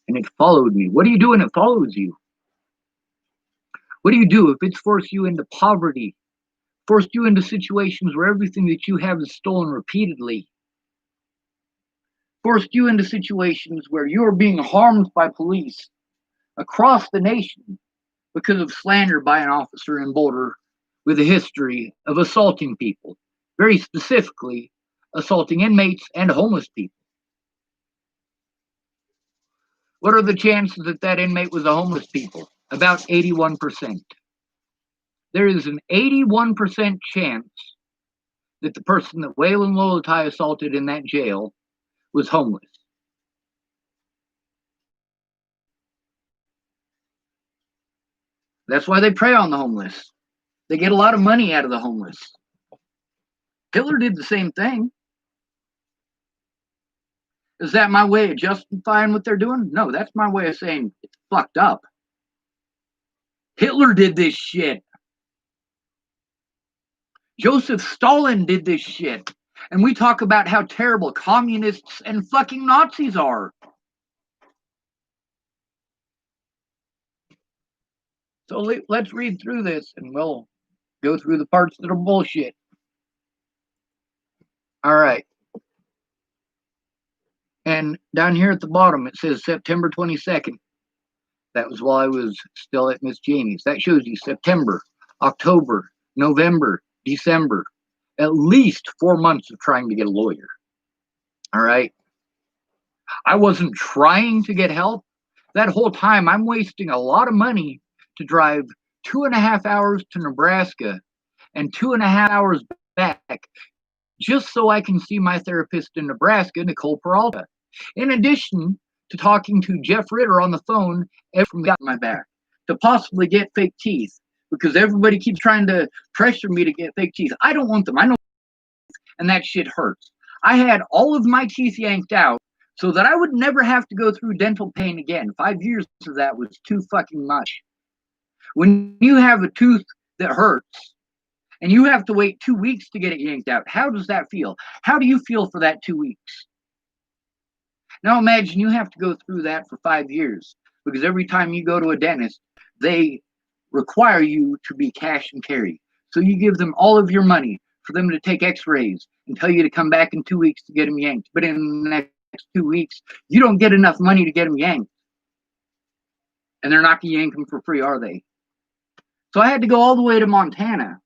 And it followed me. What do you do when it follows you? What do you do if it's forced you into poverty, forced you into situations where everything that you have is stolen repeatedly, forced you into situations where you are being harmed by police across the nation because of slander by an officer in Boulder with a history of assaulting people, very specifically assaulting inmates and homeless people? What are the chances that that inmate was a homeless people? About 81%. There is an 81% chance that the person that Waylon Lolatai assaulted in that jail was homeless. That's why they prey on the homeless. They get a lot of money out of the homeless. Hitler did the same thing. Is that my way of justifying what they're doing? No, that's my way of saying it's fucked up. Hitler did this shit. Joseph Stalin did this shit. And we talk about how terrible communists and fucking Nazis are. So let's read through this and we'll go through the parts that are bullshit. All right. And down here at the bottom, it says September 22nd. That was while I was still at Miss Jamie's. That shows you September, October, November, December. At least 4 months of trying to get a lawyer. All right. I wasn't trying to get help. That whole time, I'm wasting a lot of money to drive 2.5 hours to Nebraska and 2.5 hours back just so I can see my therapist in Nebraska, Nicole Peralta. In addition to talking to Jeff Ritter on the phone, everyone got my back to possibly get fake teeth because everybody keeps trying to pressure me to get fake teeth. I don't want them. I know, and that shit hurts. I had all of my teeth yanked out so that I would never have to go through dental pain again. 5 years of that was too fucking much. When you have a tooth that hurts and you have to wait 2 weeks to get it yanked out, how does that feel? How do you feel for that 2 weeks? Now imagine you have to go through that for 5 years because every time you go to a dentist, they require you to be cash and carry. So you give them all of your money for them to take x-rays and tell you to come back in 2 weeks to get them yanked. But in the next 2 weeks, you don't get enough money to get them yanked. And they're not going to yank them for free, are they? So I had to go all the way to Montana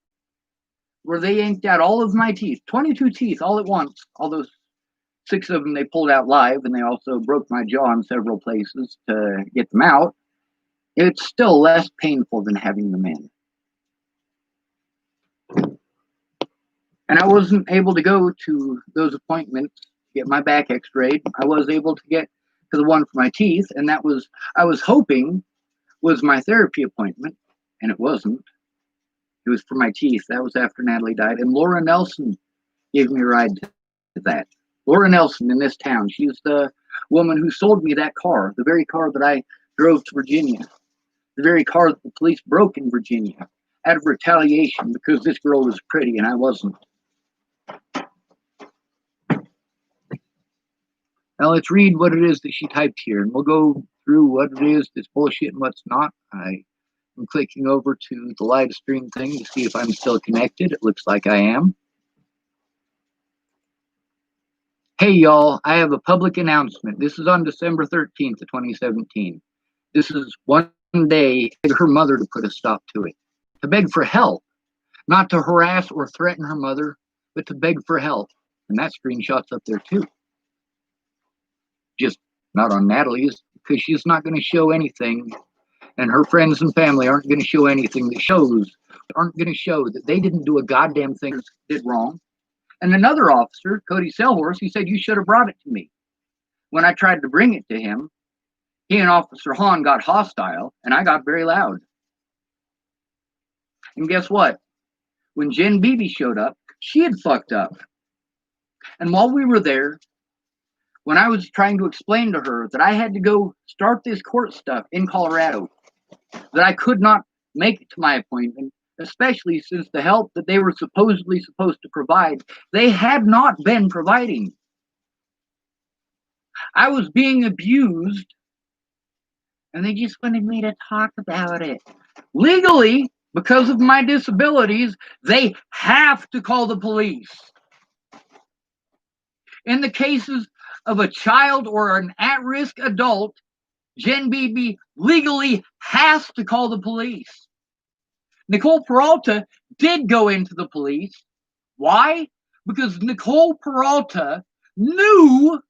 where they yanked out all of my teeth, 22 teeth all at once. All those 6 of them they pulled out live, and they also broke my jaw in several places to get them out. It's still less painful than having them in. And I wasn't able to go to those appointments to get my back x-rayed. I was able to get to the one for my teeth, and that was, I was hoping, was my therapy appointment, and it wasn't. It was for my teeth. That was after Natalie died. And Laura Nelson gave me a ride to that. Laura Nelson in this town. She's the woman who sold me that car, the very car that I drove to Virginia, the very car that the police broke in Virginia out of retaliation because this girl was pretty and I wasn't. Now let's read what it is that she typed here, and we'll go through what it is that's bullshit and what's not. I'm clicking over to the live stream thing to see if I'm still connected. It looks like I am. Hey y'all, I have a public announcement. This is on December 13th of 2017. This is one day to her mother to put a stop to it, to beg for help, not to harass or threaten her mother, but to beg for help. And that screenshot's up there too. Just not on Natalie's, because she's not going to show anything, and her friends and family aren't going to show anything that aren't going to show that they didn't do a goddamn thing that did wrong. And another officer, Cody Selhorse, he said, you should have brought it to me. When I tried to bring it to him, he and Officer Hahn got hostile, and I got very loud. And guess what? When Jen Beebe showed up, she had fucked up. And while we were there, when I was trying to explain to her that I had to go start this court stuff in Colorado, that I could not make it to my appointment, especially since the help that they were supposedly supposed to provide, they had not been providing. I was being abused, and they just wanted me to talk about it. Legally, because of my disabilities, they have to call the police. In the cases of a child or an at-risk adult, Jen Beebe legally has to call the police. Nicole Peralta did go into the police. Why? Because Nicole Peralta knew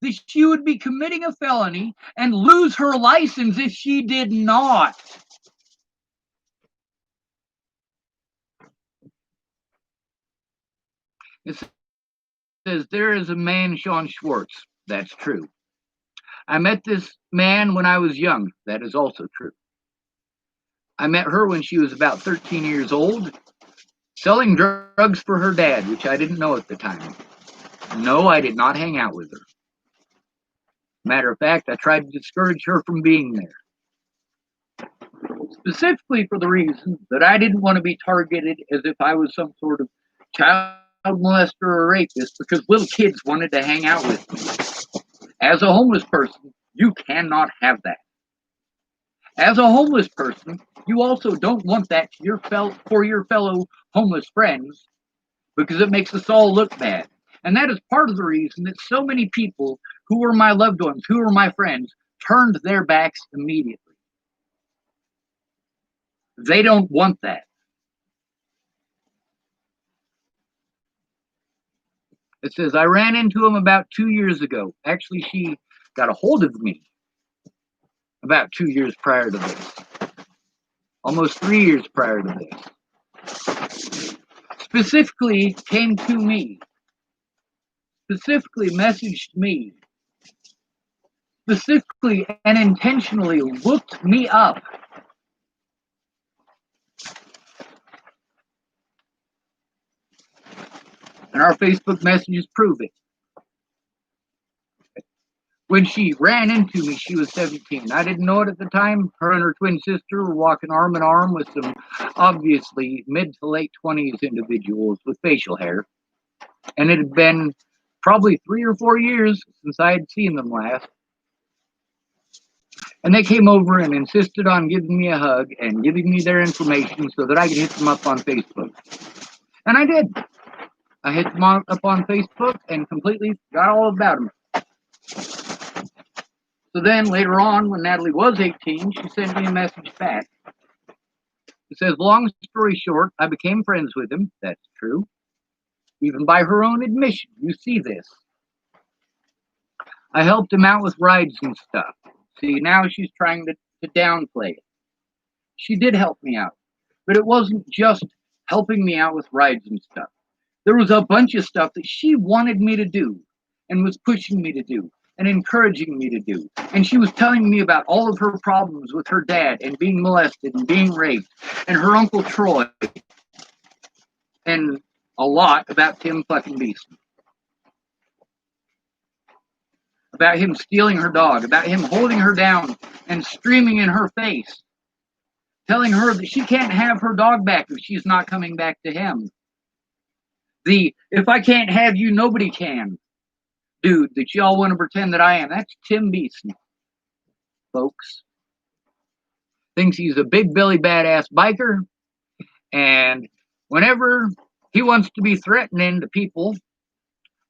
that she would be committing a felony and lose her license if she did not. It says, there is a man, Sean Schwartz. That's true. I met this man when I was young. That is also true. I met her when she was about 13 years old, selling drugs for her dad, which I didn't know at the time. No, I did not hang out with her. Matter of fact, I tried to discourage her from being there. Specifically for the reason that I didn't want to be targeted as if I was some sort of child molester or rapist, because little kids wanted to hang out with me. As a homeless person, you cannot have that. As a homeless person, you also don't want that for your fellow homeless friends, because it makes us all look bad. And that is part of the reason that so many people who were my loved ones, who were my friends, turned their backs immediately. They don't want that. It says, I ran into him about 2 years ago. Actually, she got a hold of me about 2 years prior to this. Almost 3 years prior to this. Specifically came to me. Specifically messaged me. Specifically and intentionally looked me up. And our Facebook messages prove it. When she ran into me, she was 17. I didn't know it at the time. Her and her twin sister were walking arm in arm with some obviously mid to late 20s individuals with facial hair. And it had been probably 3 or 4 years since I had seen them last. And they came over and insisted on giving me a hug and giving me their information so that I could hit them up on Facebook. And I did. I hit them up on Facebook and completely got all about them. So then later on, when Natalie was 18, she sent me a message back. It says, long story short, I became friends with him. That's true. Even by her own admission, you see this. I helped him out with rides and stuff. See, now she's trying to downplay it. She did help me out. But it wasn't just helping me out with rides and stuff. There was a bunch of stuff that she wanted me to do and was pushing me to do and encouraging me to do. And she was telling me about all of her problems with her dad and being molested and being raped and her Uncle Troy and a lot about Tim fucking Beeson. About him stealing her dog, about him holding her down and screaming in her face, telling her that she can't have her dog back if she's not coming back to him. If I can't have you, nobody can. Dude, that y'all want to pretend that I am. That's Tim Beeson, folks. Thinks he's a big Billy badass biker. And whenever he wants to be threatening to people,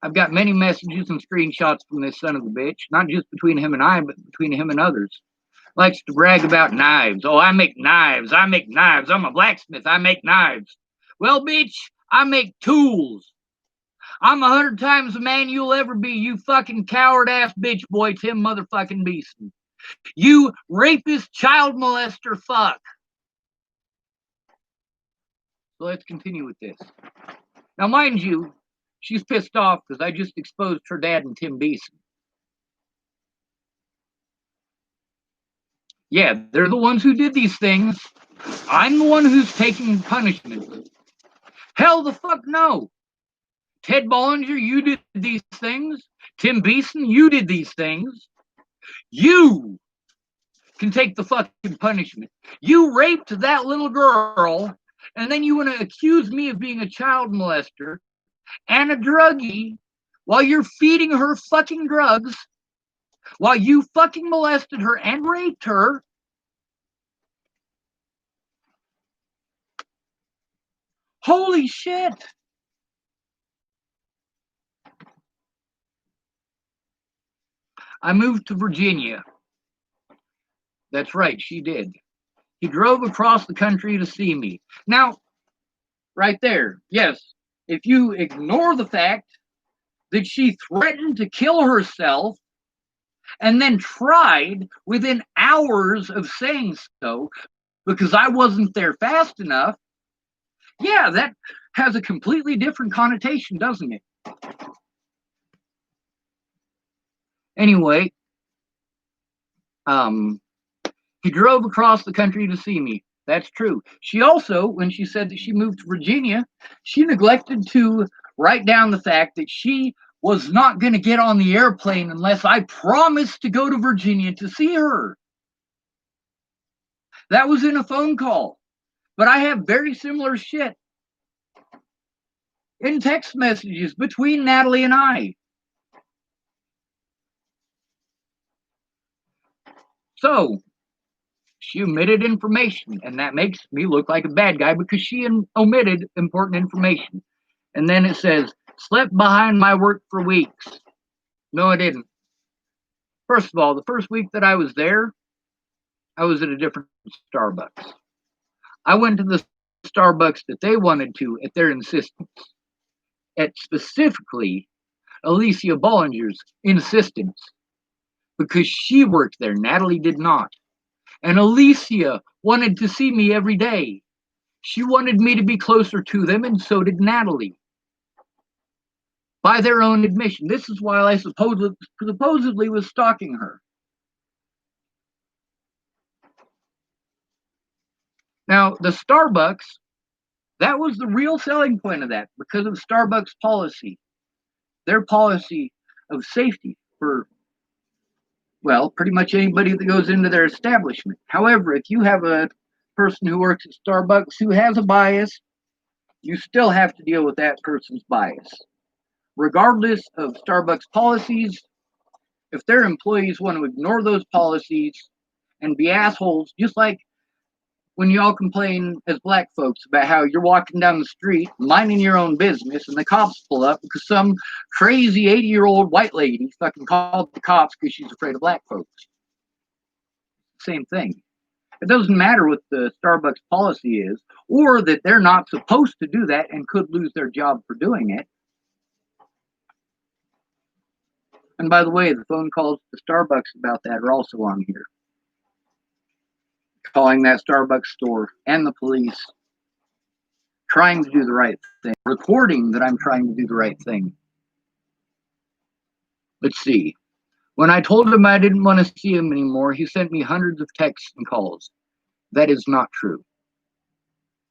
I've got many messages and screenshots from this son of a bitch, not just between him and I, but between him and others. Likes to brag about knives. Oh, I make knives. I make knives. I'm a blacksmith. I make knives. Well, bitch, I make tools. I'm 100 times the man you'll ever be, you fucking coward-ass bitch boy, Tim motherfucking Beeson. You rapist, child molester fuck. So let's continue with this. Now, mind you, she's pissed off because I just exposed her dad and Tim Beeson. Yeah, they're the ones who did these things. I'm the one who's taking punishment. Hell the fuck no. Ted Bollinger, you did these things. Tim Beeson, you did these things. You can take the fucking punishment. You raped that little girl, and then you want to accuse me of being a child molester and a druggie while you're feeding her fucking drugs, while you fucking molested her and raped her. Holy shit. I moved to Virginia. That's right, she did. He drove across the country to see me. Now, right there, yes, if you ignore the fact that she threatened to kill herself and then tried within hours of saying so because I wasn't there fast enough, yeah, that has a completely different connotation, doesn't it? Anyway, he drove across the country to see me. That's true. She also, when she said that she moved to Virginia, she neglected to write down the fact that she was not going to get on the airplane unless I promised to go to Virginia to see her. That was in a phone call. But I have very similar shit in text messages between Natalie and I. So, she omitted information, and that makes me look like a bad guy because she omitted important information. And then it says, slept behind my work for weeks. No, I didn't. First of all, the first week that I was there, I was at a different Starbucks. I went to the Starbucks that they wanted to at their insistence. At specifically Alicia Bollinger's insistence. Because she worked there. Natalie did not. And Alicia wanted to see me every day. She wanted me to be closer to them, and so did Natalie. By their own admission. This is why I supposedly was stalking her. Now, the Starbucks, that was the real selling point of that because of Starbucks policy. Their policy of safety for, well, pretty much anybody that goes into their establishment. However, if you have a person who works at Starbucks who has a bias, you still have to deal with that person's bias. Regardless of Starbucks policies, if their employees want to ignore those policies and be assholes, just like when y'all complain as black folks about how you're walking down the street minding your own business and the cops pull up because some crazy 80-year-old white lady fucking called the cops because she's afraid of black folks. Same thing. It doesn't matter what the Starbucks policy is, or that they're not supposed to do that and could lose their job for doing it. And by the way, the phone calls to Starbucks about that are also on here. Calling that Starbucks store and the police, trying to do the right thing, recording that I'm trying to do the right thing. Let's see. When I told him I didn't want to see him anymore, he sent me hundreds of texts and calls. That is not true.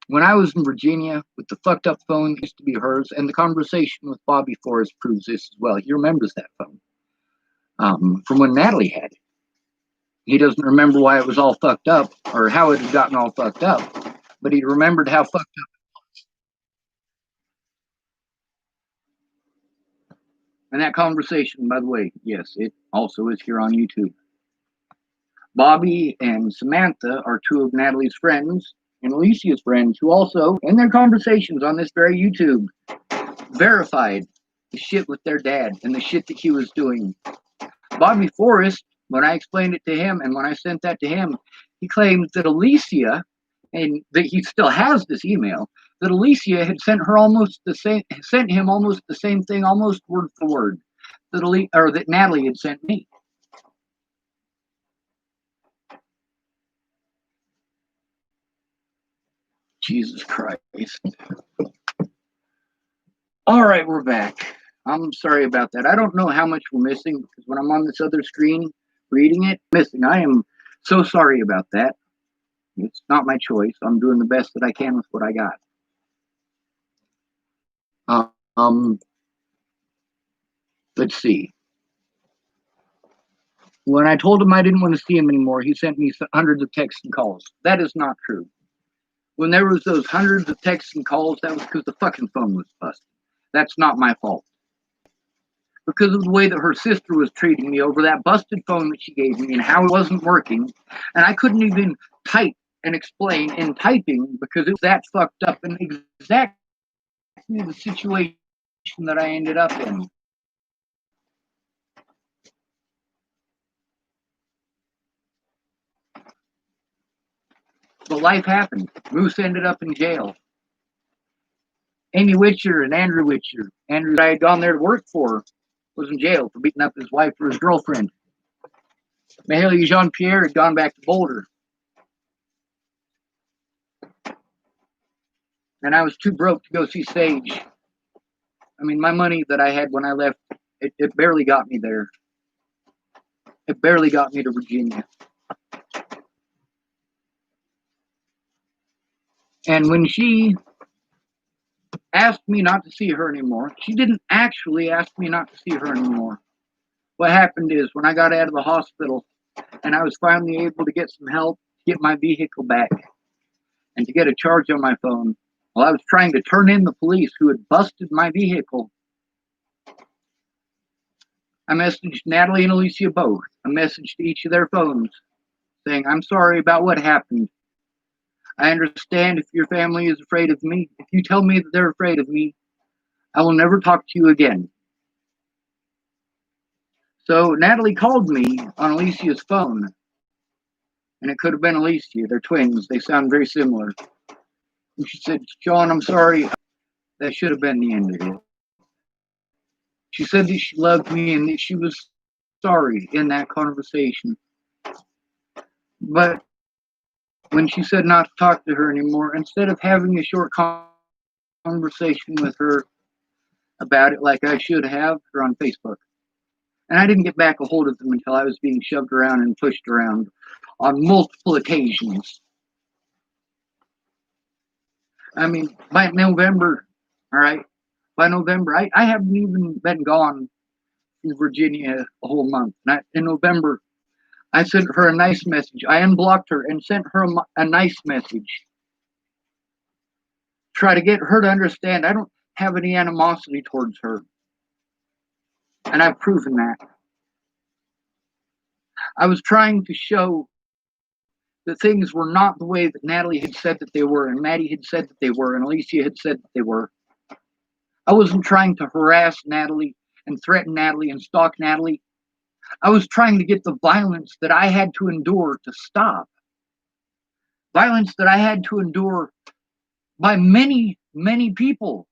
When I was in Virginia with the fucked up phone that used to be hers, and the conversation with Bobby Forrest proves this as well. He remembers that phone from when Natalie had it. He doesn't remember why it was all fucked up or how it had gotten all fucked up, but he remembered how fucked up it was. And that conversation, by the way, yes, it also is here on YouTube. Bobby and Samantha are two of Natalie's friends and Alicia's friends who also, in their conversations on this very YouTube, verified the shit with their dad and the shit that he was doing. Bobby Forrest, when I explained it to him and when I sent that to him, he claimed that Alicia, and that he still has this email, that Alicia had sent him almost the same thing, almost word for word, that Natalie had sent me. Jesus Christ. All right, we're back. I'm sorry about that. I don't know how much we're missing because when I'm on this other screen reading it, missing. I am so sorry about that. It's not my choice. I'm doing the best that I can with what I got. Let's see. When I told him I didn't want to see him anymore, he sent me hundreds of texts and calls. That is not true. When there was those hundreds of texts and calls, that was because the fucking phone was busted. That's not my fault. Because of the way that her sister was treating me over that busted phone that she gave me and how it wasn't working, and I couldn't even type and explain in typing because it was that fucked up and exactly the situation that I ended up in. But life happened. Moose ended up in jail. Amy Witcher and Andrew Witcher, Andrew that I had gone there to work for, was in jail for beating up his wife or his girlfriend. Mahalia Jean-Pierre had gone back to Boulder. And I was too broke to go see Sage. I mean, my money that I had when I left, it barely got me there. It barely got me to Virginia. And when she asked me not to see her anymore, she didn't actually ask me not to see her anymore. What happened is when I got out of the hospital and I was finally able to get some help to get my vehicle back and to get a charge on my phone, while I was trying to turn in the police who had busted my vehicle, I messaged Natalie and Alicia both. A message to each of their phones saying, I'm sorry about what happened. I understand if your family is afraid of me. If you tell me that they're afraid of me, I will never talk to you again. So Natalie called me on Alicia's phone, and it could have been Alicia. They're twins. They sound very similar. And she said, John, I'm sorry. That should have been the end of it. She said that she loved me and that she was sorry in that conversation. But when she said not to talk to her anymore, instead of having a short conversation with her about it like I should have, her on Facebook. And I didn't get back a hold of them until I was being shoved around and pushed around on multiple occasions. I mean, by November, all right, by November, I haven't even been gone in Virginia a whole month. In November, I sent her a nice message. I unblocked her and sent her a nice message. Try to get her to understand I don't have any animosity towards her. And I've proven that. I was trying to show that things were not the way that Natalie had said that they were, and Maddie had said that they were, and Alicia had said that they were. I wasn't trying to harass Natalie and threaten Natalie and stalk Natalie. I was trying to get the violence that I had to endure to stop. Violence that I had to endure by many, many people.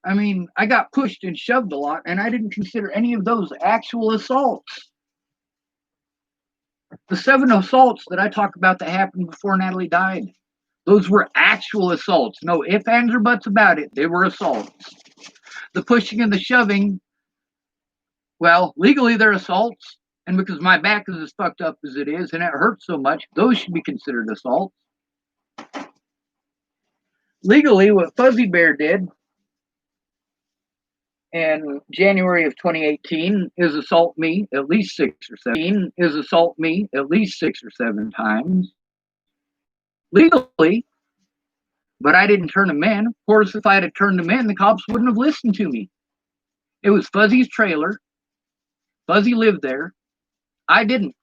I mean, I got pushed and shoved a lot, and I didn't consider any of those actual assaults. The 7 assaults that I talk about that happened before Natalie died, those were actual assaults. No ifs, ands, or buts about it. They were assaults. The pushing and the shoving, well, legally they're assaults. And because my back is as fucked up as it is and it hurts so much, those should be considered assaults. Legally, what Fuzzy Bear did in January of 2018 is assault me at least 6 or 7 times. Legally, but I didn't turn him in. Of course, if I had turned him in, the cops wouldn't have listened to me. It was Fuzzy's trailer. Fuzzy lived there. I didn't.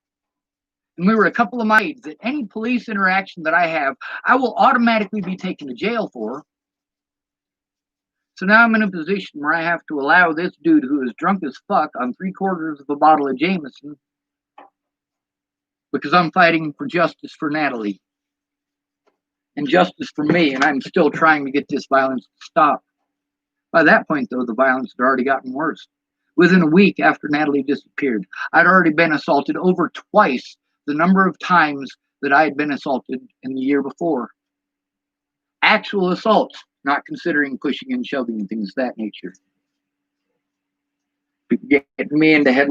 And we were a couple of miles that any police interaction that I have, I will automatically be taken to jail for. So now I'm in a position where I have to allow this dude who is drunk as fuck on 3/4 of a bottle of Jameson because I'm fighting for justice for Natalie and justice for me, and I'm still trying to get this violence to stop. By that point, though, the violence had already gotten worse. Within a week after Natalie disappeared, I'd already been assaulted over twice the number of times that I had been assaulted in the year before. Actual assaults, not considering pushing and shoving and things of that nature. Getting me into head